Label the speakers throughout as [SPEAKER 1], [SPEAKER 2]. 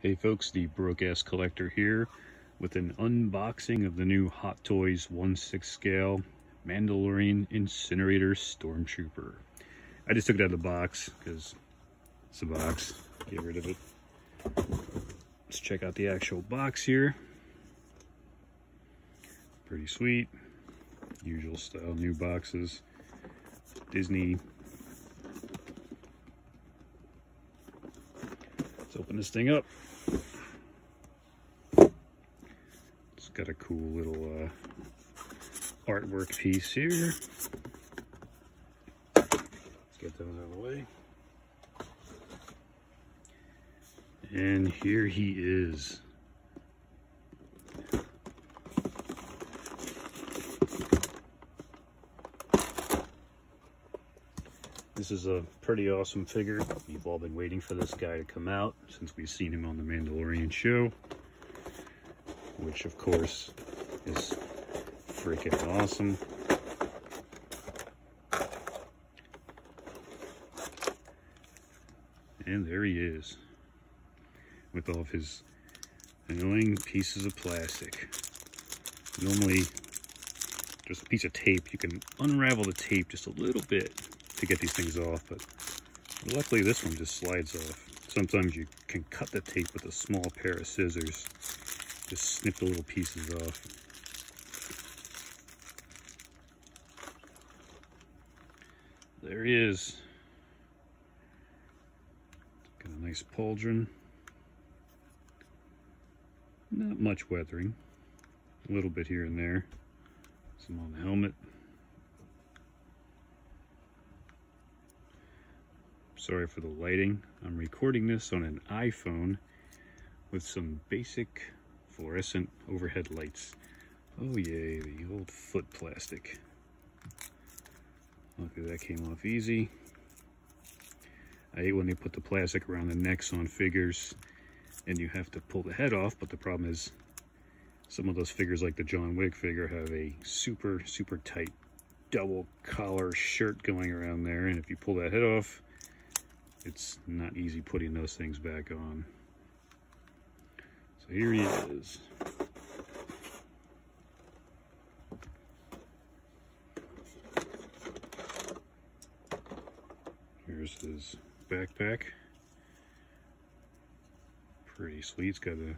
[SPEAKER 1] Hey folks, the broke ass collector here with an unboxing of the new Hot Toys 1/6 scale Mandalorian Incinerator Stormtrooper. I just took it out of the box because it's a box. Get rid of it. Let's check out the actual box here. Pretty sweet. Usual style, new boxes. Disney. Let's open this thing up. It's got a cool little artwork piece here. Let's get those out of the way. And here he is. This is a pretty awesome figure. We've all been waiting for this guy to come out since we've seen him on the Mandalorian show, which of course is freaking awesome. And there he is with all of his annoying pieces of plastic. Normally, just a piece of tape, you can unravel the tape just a little bit to get these things off, but luckily this one just slides off. Sometimes you can cut the tape with a small pair of scissors, just snip the little pieces off. There he is. Got a nice pauldron. Not much weathering, a little bit here and there. Some on the helmet. Sorry for the lighting. I'm recording this on an iPhone with some basic fluorescent overhead lights. Oh yay, the old foot plastic. Luckily that came off easy. I hate when they put the plastic around the necks on figures and you have to pull the head off, but the problem is some of those figures, like the John Wick figure, have a super tight double collar shirt going around there, and if you pull that head off, it's not easy putting those things back on. So here he is. Here's his backpack. Pretty sweet. It's got a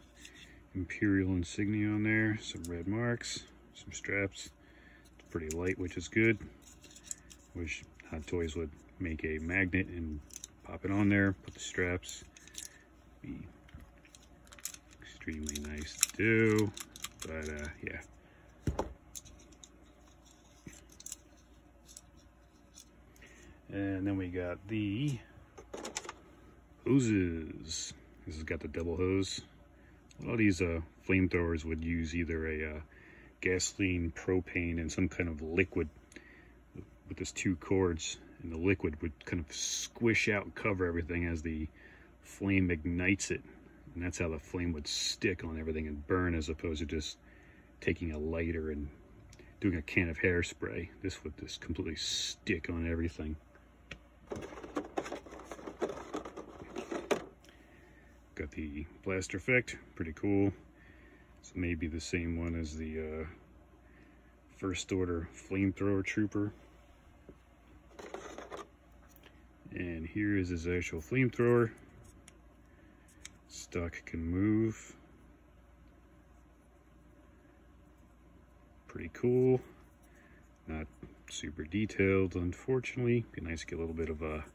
[SPEAKER 1] Imperial insignia on there, some red marks, some straps. It's pretty light, which is good. Wish Hot Toys would make a magnet and pop it on there, put the straps. Be extremely nice to do, but yeah. And then we got the hoses. This has got the double hose. A lot of these flamethrowers would use either a gasoline, propane, and some kind of liquid with this two cords, and the liquid would kind of squish out and cover everything as the flame ignites it, and that's how the flame would stick on everything and burn, as opposed to just taking a lighter and doing a can of hairspray. This would just completely stick on everything. Got the blaster effect, pretty cool. So maybe the same one as the First Order Flamethrower Trooper. And here is his actual flamethrower. Stock can move. Pretty cool. Not super detailed, unfortunately. Be nice to get a little bit of a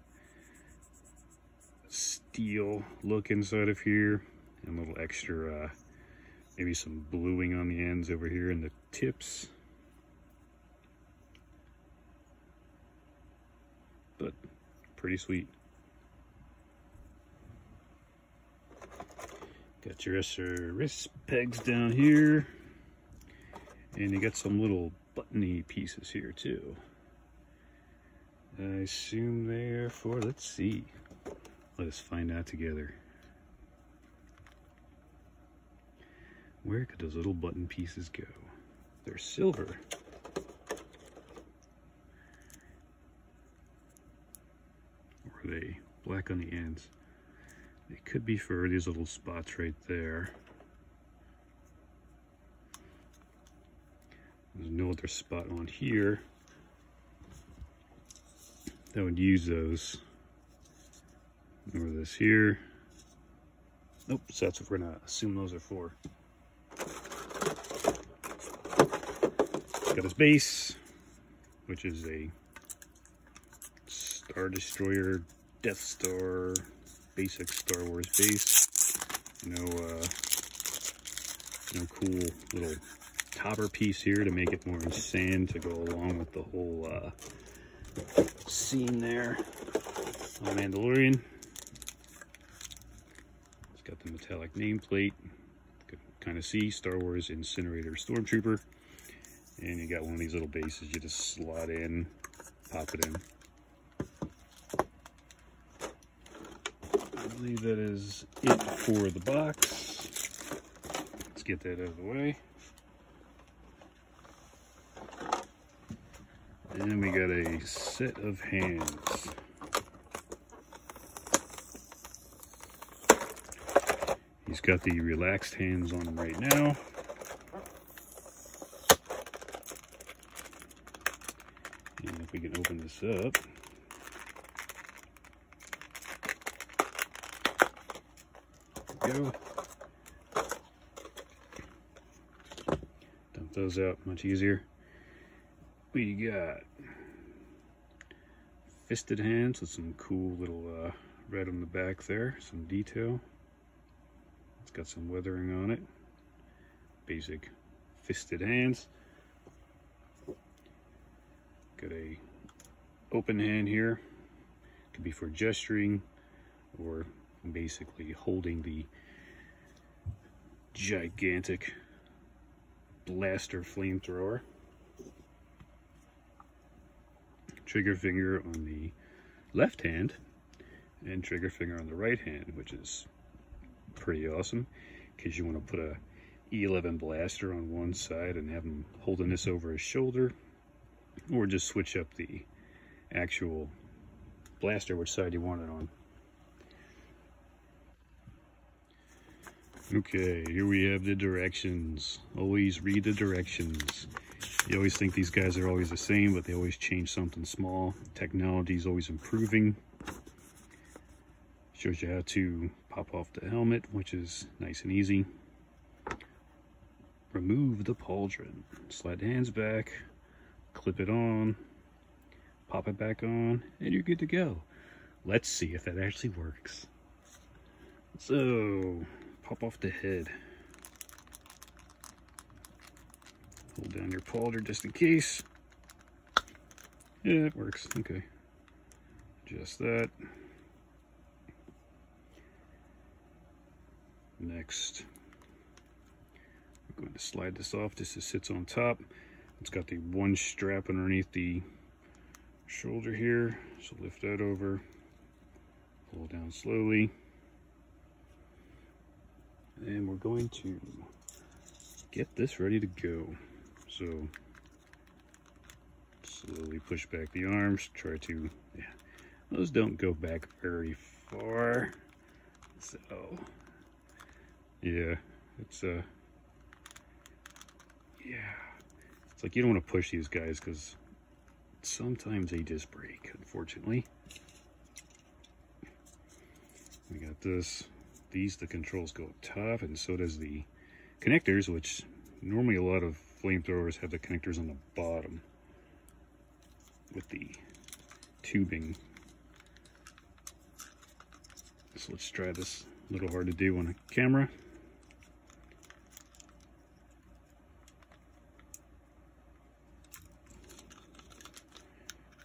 [SPEAKER 1] steel look inside of here, and a little extra maybe some bluing on the ends over here and the tips, but pretty sweet. Got your wrist pegs down here, and you got some little buttony pieces here too. I assume they're for, let's see. Let us find out together. Where could those little button pieces go? They're silver. Or are they black on the ends? It could be for these little spots right there. There's no other spot on here that would use those. Or this here. Nope, so that's what we're gonna assume those are for. Got his base, which is a Star Destroyer, Death Star, basic Star Wars base. No cool little topper piece here to make it more in sand to go along with the whole scene there on Mandalorian. It's got the metallic nameplate. You can kind of see Star Wars Incinerator Stormtrooper. And you got one of these little bases you just slot in, pop it in. I believe that is it for the box. Let's get that out of the way. And we got a set of hands. He's got the relaxed hands on him right now. And if we can open this up. There we go. Dump those out much easier. We got fisted hands with some cool little red on the back there, some detail. It's got some weathering on it. Basic fisted hands. Got a open hand here. Could be for gesturing or basically holding the gigantic blaster flamethrower. Trigger finger on the left hand and trigger finger on the right hand, which is pretty awesome because you want to put a E11 blaster on one side and have him holding this over his shoulder, or just switch up the actual blaster which side you want it on. Okay, here we have the directions. Always read the directions. You always think these guys are always the same, but they always change something small. Technology is always improving. Shows you how to pop off the helmet, which is nice and easy. Remove the pauldron. Slide the hands back, clip it on, pop it back on, and you're good to go. Let's see if that actually works. So, pop off the head. Hold down your pauldron just in case. Yeah, it works. Okay. Just that. Next, we're going to slide this off just as it sits on top. It's got the one strap underneath the shoulder here. So lift that over, pull down slowly. And we're going to get this ready to go. So slowly push back the arms, try to, yeah, those don't go back very far. So yeah, it's yeah, it's like you don't want to push these guys because sometimes they just break, unfortunately. We got this. These, the controls go up top, and so does the connectors, which normally a lot of flamethrowers have the connectors on the bottom with the tubing. So let's try this. A little hard to do on a camera.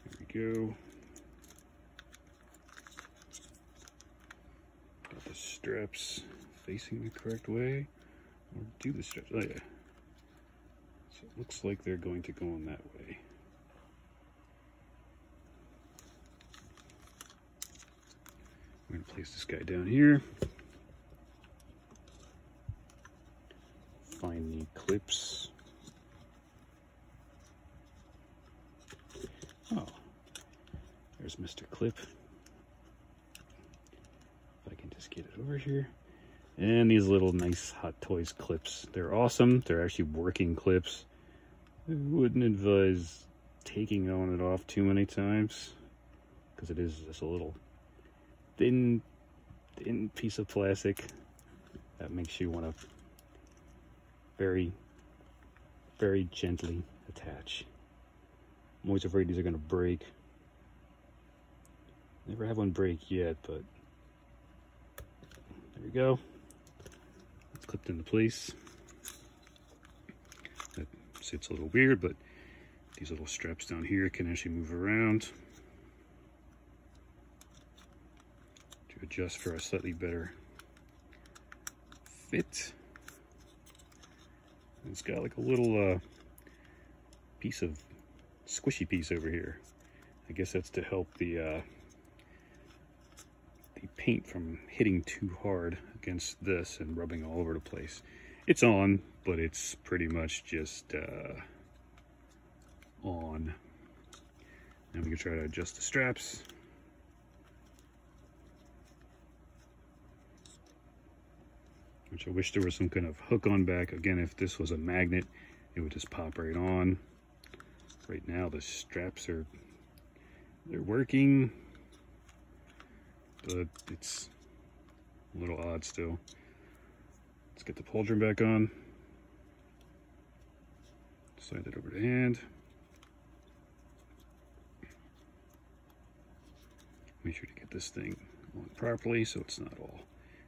[SPEAKER 1] There we go. Got the straps facing the correct way. Or do the straps? Oh yeah. So it looks like they're going to go on that way. I'm going to place this guy down here. Find the clips. Oh, there's Mr. Clip. If I can Just get it over here. And these little nice Hot Toys clips. They're awesome. They're actually working clips. I wouldn't advise taking on and off too many times, because it is just a little thin piece of plastic that makes you want to very, very gently attach. I'm always afraid these are going to break. Never had one break yet, but there we go. It's clipped into place. That sits a little weird, but these little straps down here can actually move around to adjust for a slightly better fit. And it's got like a little piece of squishy piece over here. I guess that's to help the paint from hitting too hard against this and rubbing all over the place. It's on, but it's pretty much just on. Now we can try to adjust the straps. Which I wish there was some kind of hook on back. Again, if this was a magnet, it would just pop right on. Right now the straps they're working, but it's a little odd still. Let's get the pauldron back on. Slide that over the hand. Make sure to get this thing on properly so it's not all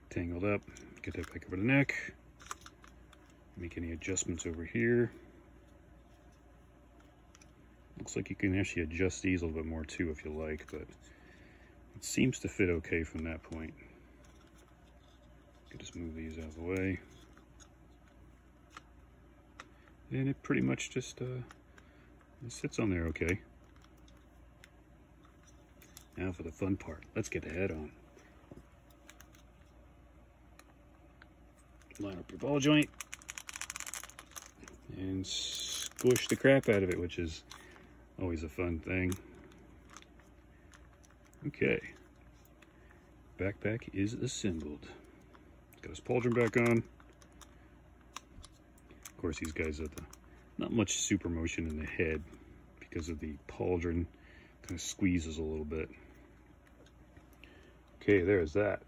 [SPEAKER 1] tangled up. Get that back over the neck. Make any adjustments over here. Looks like you can actually adjust these a little bit more too if you like, but it seems to fit okay from that point. You can just move these out of the way. And it pretty much just it sits on there okay. Now for the fun part. Let's get the head on. Line up your ball joint and squish the crap out of it, which is always a fun thing. Okay, backpack is assembled. Got his pauldron back on. Of course, these guys have not much super motion in the head because of the pauldron kind of squeezes a little bit. Okay, there's that.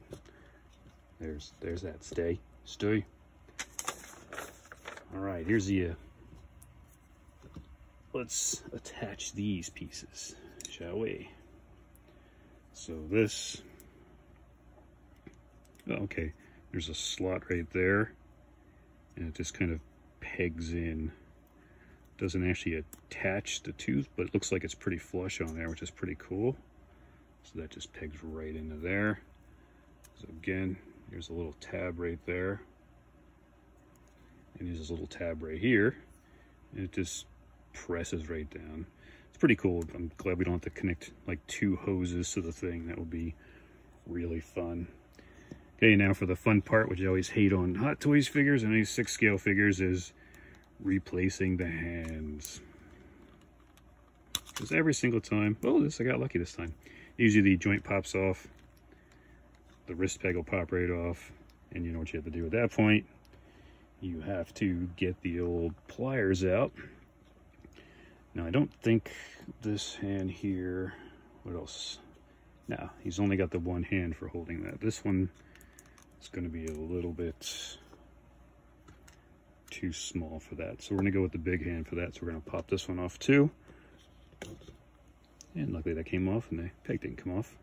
[SPEAKER 1] There's that stay. All right, here's the let's attach these pieces, shall we? So this, okay, there's a slot right there, and it just kind of pegs in. Doesn't actually attach the tooth, but it looks like it's pretty flush on there, which is pretty cool. So that just pegs right into there. So again, here's a little tab right there, and there's this little tab right here, and it just presses right down. It's pretty cool. I'm glad we don't have to connect like 2 hoses to the thing. That would be really fun. Okay, now for the fun part, which I always hate on Hot Toys figures and these 6 scale figures, is replacing the hands. Because every single time, oh, I got lucky this time. Usually the joint pops off, the wrist peg will pop right off, and you know what you have to do at that point. You have to get the old pliers out. Now, I don't think this hand here, what else? No, he's only got the one hand for holding that. This one is going to be a little bit too small for that. So we're going to go with the big hand for that. So we're going to pop this one off too. And luckily that came off and the peg didn't come off.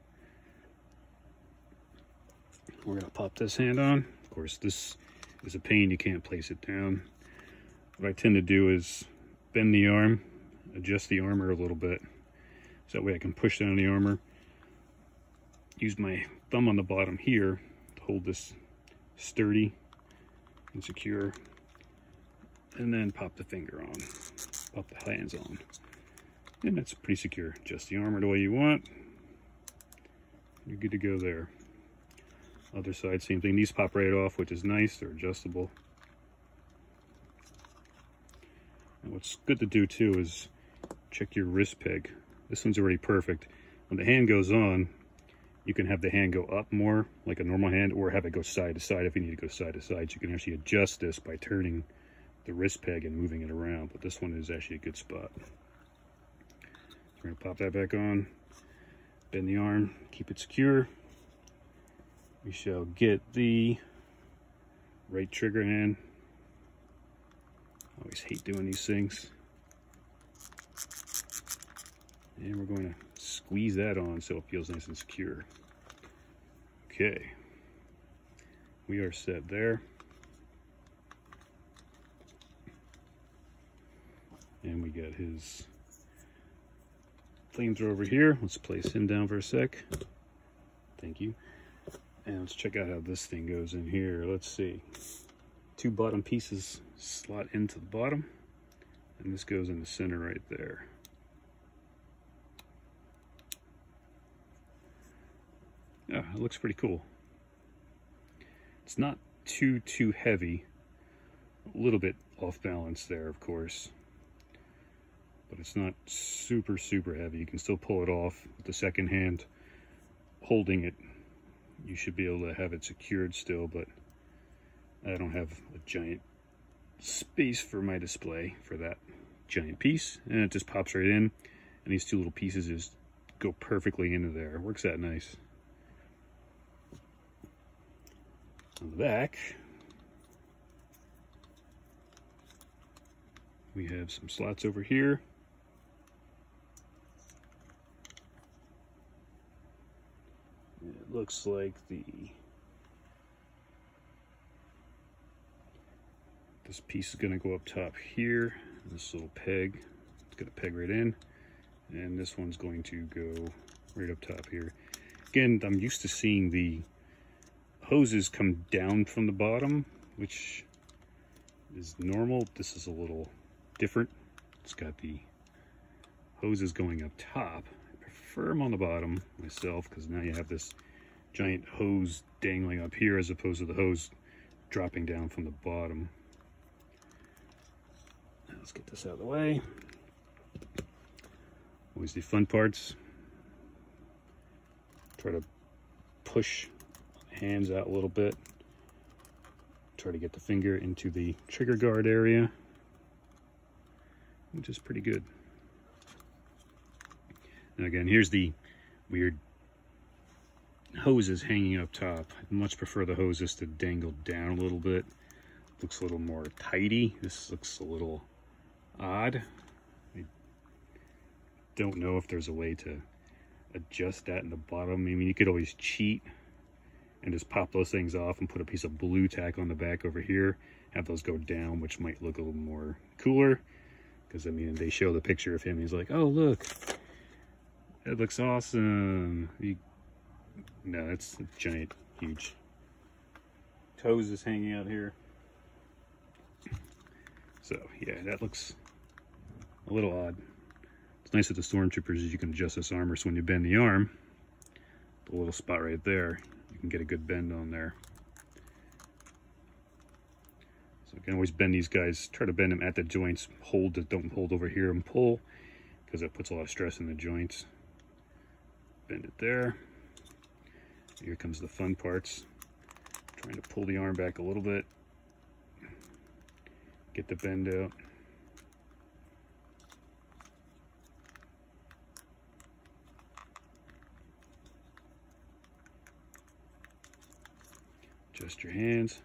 [SPEAKER 1] We're going to pop this hand on. Of course, this is a pain. You can't place it down. What I tend to do is bend the arm, adjust the armor a little bit, so that way I can push down the armor, use my thumb on the bottom here to hold this sturdy and secure, and then pop the finger on, pop the hands on, and that's pretty secure. Adjust the armor the way you want, you're good to go there. Other side, same thing. These pop right off, which is nice. They're adjustable. And what's good to do too is check your wrist peg. This one's already perfect. When the hand goes on, You can have the hand go up more like a normal hand, or have it go side to side if you need to go side to side. So you can actually adjust this by turning the wrist peg and moving it around, but this one is actually a good spot. So we're gonna pop that back on, bend the arm, keep it secure. We shall get the right trigger hand. Always hate doing these things. And we're going to squeeze that on so it feels nice and secure. Okay, we are set there. And we got his flamethrower over here. Let's place him down for a sec. Thank you. And let's check out how this thing goes in here. Let's see. 2 bottom pieces slot into the bottom, and this goes in the center right there. Yeah, it looks pretty cool. It's not too heavy. A little bit off balance there, of course. But it's not super heavy. You can still pull it off with the second hand holding it. You should be able to have it secured still, but I don't have a giant space for my display for that giant piece. And it just pops right in, and these 2 little pieces just go perfectly into there. It works that nice. On the back, we have some slots over here. It looks like this piece is going to go up top here. This little peg, it's going to peg right in, and this one's going to go right up top here. Again, I'm used to seeing the hoses come down from the bottom, which is normal. This is a little different. It's got the hoses going up top. I prefer them on the bottom myself, because now you have this giant hose dangling up here as opposed to the hose dropping down from the bottom. Now let's get this out of the way. Always the fun parts. Try to push hands out a little bit. Try to get the finger into the trigger guard area, which is pretty good. Now again, here's the weird hoses hanging up top. I much prefer the hoses to dangle down a little bit. Looks a little more tidy. This looks a little odd. I don't know if there's a way to adjust that in the bottom. I mean, you could always cheat and just pop those things off and put a piece of blue tack on the back over here, have those go down, which might look a little more cooler, because I mean, they show the picture of him, he's like, oh look, that looks awesome. No, that's a giant huge toes is hanging out here. So yeah, that looks a little odd. It's nice with the Stormtroopers is you can adjust this armor, so when you bend the arm, the little spot right there, you can get a good bend on there. So you can always bend these guys, try to bend them at the joints, don't hold over here and pull, because that puts a lot of stress in the joints. Bend it there. Here comes the fun parts. Trying to pull the arm back a little bit. Get the bend out. Adjust your hands.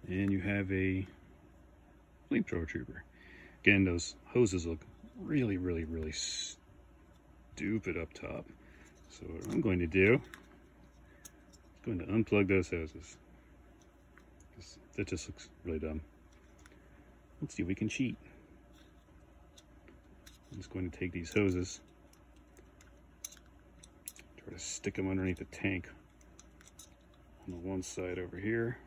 [SPEAKER 1] And you have a flamethrower trooper. Again, those hoses look really stupid up top. So what I'm going to do is going to unplug those hoses. That just looks really dumb. Let's see if we can cheat. I'm just going to take these hoses, try to stick them underneath the tank on the one side over here.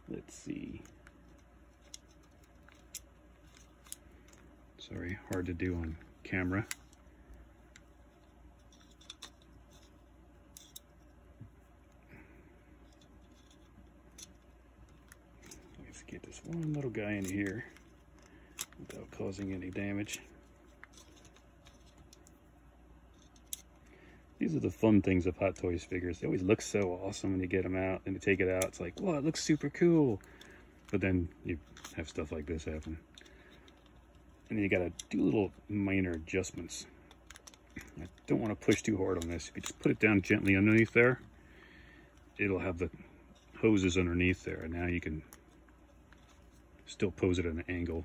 [SPEAKER 1] Let's see. Sorry, hard to do on camera. Let's get this one little guy in here. without causing any damage. These are the fun things of Hot Toys figures. They always look so awesome when you get them out and you take it out. It's like, wow, it looks super cool. But then you have stuff like this happen. And you gotta do little minor adjustments. I don't want to push too hard on this. If you just put it down gently underneath there, it'll have the hoses underneath there. And now you can still pose it at an angle.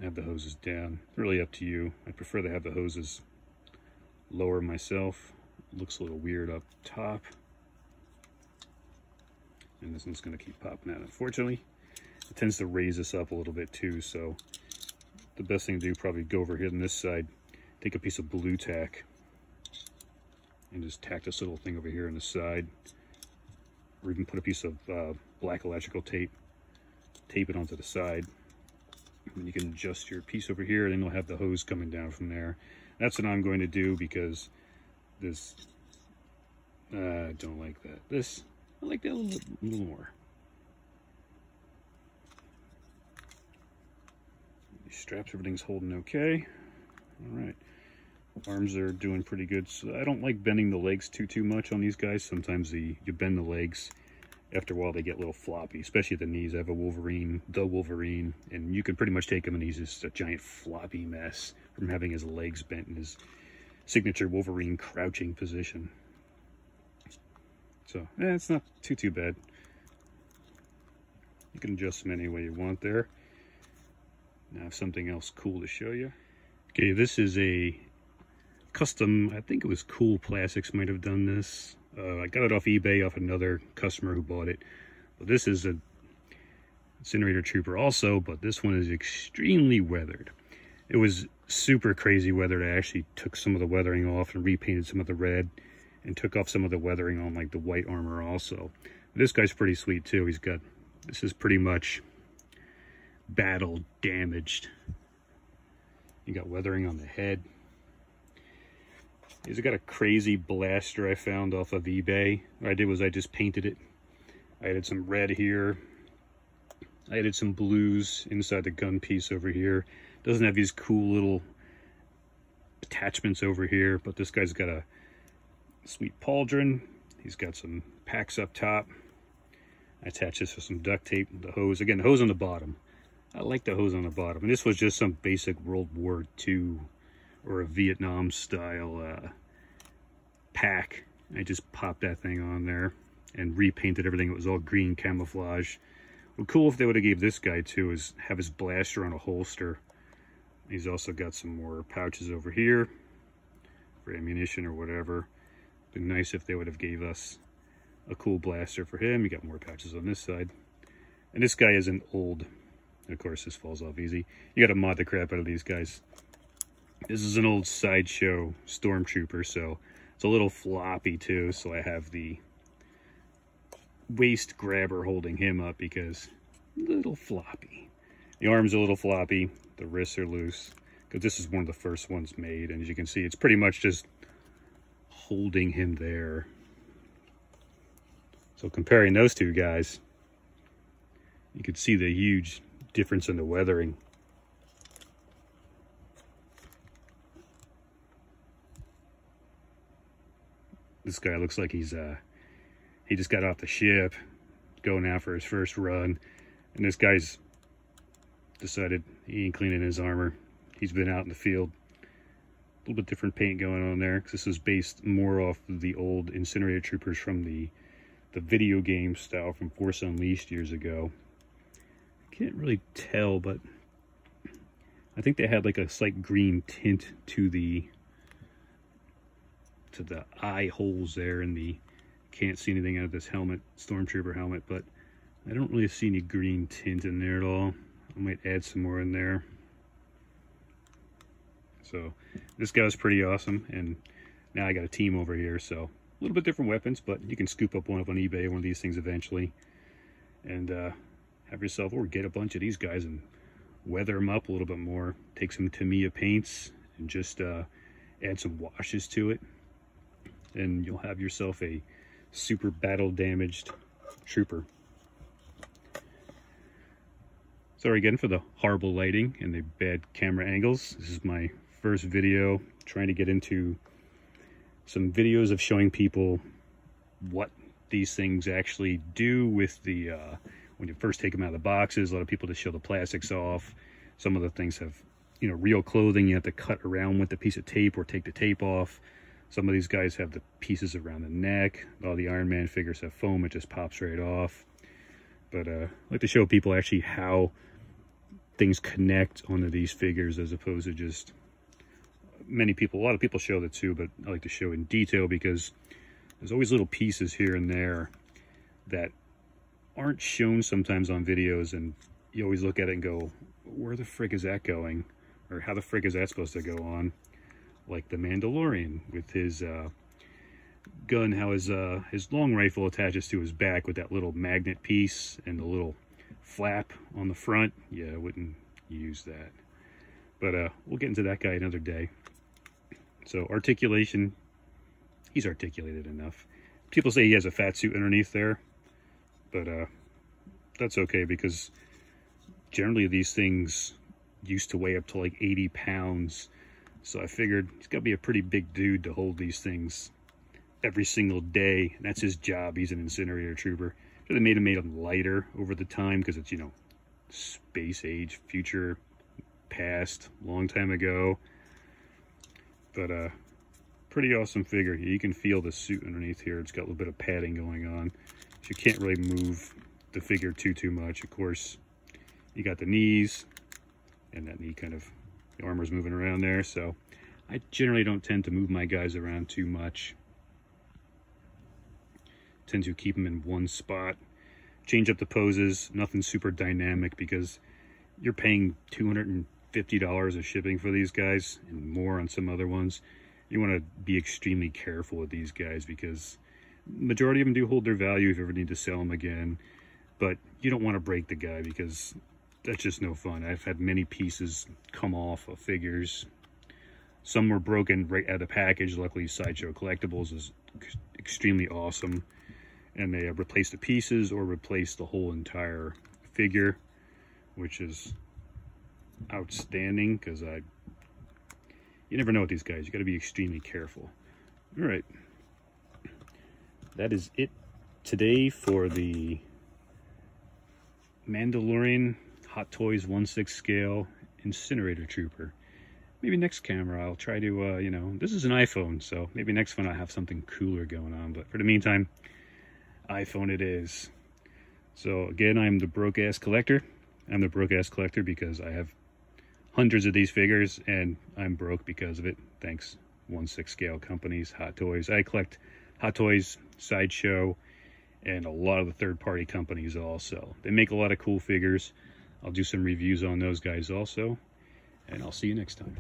[SPEAKER 1] Have the hoses down. Really up to you. I prefer to have the hoses lower myself. It looks a little weird up top. And this one's going to keep popping out. Unfortunately, it tends to raise this up a little bit too, so the best thing to do, probably go over here on this side, take a piece of blue tack and just tack this little thing over here on the side, or even put a piece of black electrical tape, tape it onto the side, and you can adjust your piece over here, and then you'll have the hose coming down from there. That's what I'm going to do, because this, I don't like that. This, I like that a little more. These straps, everything's holding okay. All right, arms are doing pretty good. So I don't like bending the legs too much on these guys. Sometimes you bend the legs, after a while they get a little floppy, especially at the knees. I have a Wolverine, the Wolverine, and you can pretty much take him and he's just a giant floppy mess from having his legs bent in his signature Wolverine crouching position. So, it's not too bad. You can adjust them any way you want there. Now I have something else cool to show you. Okay, this is a custom, I think it was Cool Plastics might have done this. I got it off eBay off another customer who bought it. But this is a Incinerator Trooper also, but this one is extremely weathered. It was super crazy weathered. I actually took some of the weathering off and repainted some of the red and took off some of the weathering on like the white armor also. This guy's pretty sweet too. He's got, this is pretty much battle damaged. You got weathering on the head. He's got a crazy blaster I found off of eBay. What I did was I just painted it. I added some red here. I added some blues inside the gun piece over here. Doesn't have these cool little attachments over here, but this guy's got a sweet pauldron. He's got some packs up top. I attached this with some duct tape. The hose, again, the hose on the bottom. I like the hose on the bottom. And this was just some basic World War II or a Vietnam style pack. I just popped that thing on there and repainted everything. It was all green camouflage. Well, cool if they would have gave this guy too is have his blaster on a holster. He's also got some more pouches over here for ammunition or whatever. It'd be nice if they would have gave us a cool blaster for him. You got more pouches on this side. And this guy isn't old. Of course, this falls off easy. You got to mod the crap out of these guys. This is an old Sideshow Stormtrooper, so it's a little floppy too. So I have the waist grabber holding him up because a little floppy. The arms are a little floppy. The wrists are loose because this is one of the first ones made. And as you can see, it's pretty much just holding him there. So comparing those two guys, you can see the huge difference in the weathering. This guy looks like he's he just got off the ship, going out for his first run, and this guy's decided he ain't cleaning his armor. He's been out in the field. A little bit different paint going on there, because this is based more off of the old Incinerator Troopers from the video game style from Force Unleashed years ago. I can't really tell, but I think they had like a slight green tint to the eye holes there, and the can't see anything out of this helmet, Stormtrooper helmet, but I don't really see any green tint in there at all. I might add some more in there. So this guy's pretty awesome, and now I got a team over here, so a little bit different weapons, but you can scoop up one up on eBay, one of these things eventually, and have yourself, or get a bunch of these guys and weather them up a little bit more. Take some Tamiya paints and just add some washes to it, and you'll have yourself a super battle damaged trooper. Sorry again for the horrible lighting and the bad camera angles. This is my first video trying to get into some videos of showing people what these things actually do with the when you first take them out of the boxes. A lot of people just show the plastics off. Some of the things have, you know, real clothing you have to cut around with a piece of tape or take the tape off. Some of these guys have the pieces around the neck. All the Iron Man figures have foam, it just pops right off. But I like to show people actually how things connect onto these figures, as opposed to just a lot of people show that too, but I like to show in detail because there's always little pieces here and there that aren't shown sometimes on videos, and you always look at it and go, where the frick is that going? Or how the frick is that supposed to go on? Like the Mandalorian with his gun, how his long rifle attaches to his back with that little magnet piece and the little flap on the front. Yeah, I wouldn't use that. But we'll get into that guy another day. So articulation, he's articulated enough. People say he has a fat suit underneath there, but that's okay, because generally these things used to weigh up to like 80 pounds. So I figured he's got to be a pretty big dude to hold these things every single day. And that's his job. He's an incinerator trooper. So they made him lighter over the time because it's, you know, space age, future, past, long time ago. But pretty awesome figure. You can feel the suit underneath here. It's got a little bit of padding going on. So you can't really move the figure too much. Of course, you got the knees, and that knee kind of, the armor's moving around there. So I generally don't tend to move my guys around too much. Tend to keep them in one spot. Change up the poses, nothing super dynamic, because you're paying $250 of shipping for these guys and more on some other ones. You want to be extremely careful with these guys because majority of them do hold their value if you ever need to sell them again. But you don't want to break the guy because that's just no fun. I've had many pieces come off of figures. Some were broken right out of the package. Luckily, Sideshow Collectibles is extremely awesome. And they have replaced the pieces or replaced the whole entire figure, which is outstanding, because you never know with these guys. You got to be extremely careful. All right, that is it today for the Mandalorian Hot Toys 1/6 scale Incinerator Trooper. Maybe next camera I'll try to you know, this is an iPhone, so maybe next one I'll have something cooler going on. But for the meantime, iPhone it is. So again, I'm the broke ass collector. I'm the broke ass collector because I have hundreds of these figures and I'm broke because of it. Thanks 1/6 scale companies, Hot Toys. I collect Hot Toys, Sideshow, and a lot of the third-party companies also. They make a lot of cool figures. I'll do some reviews on those guys also, and I'll see you next time.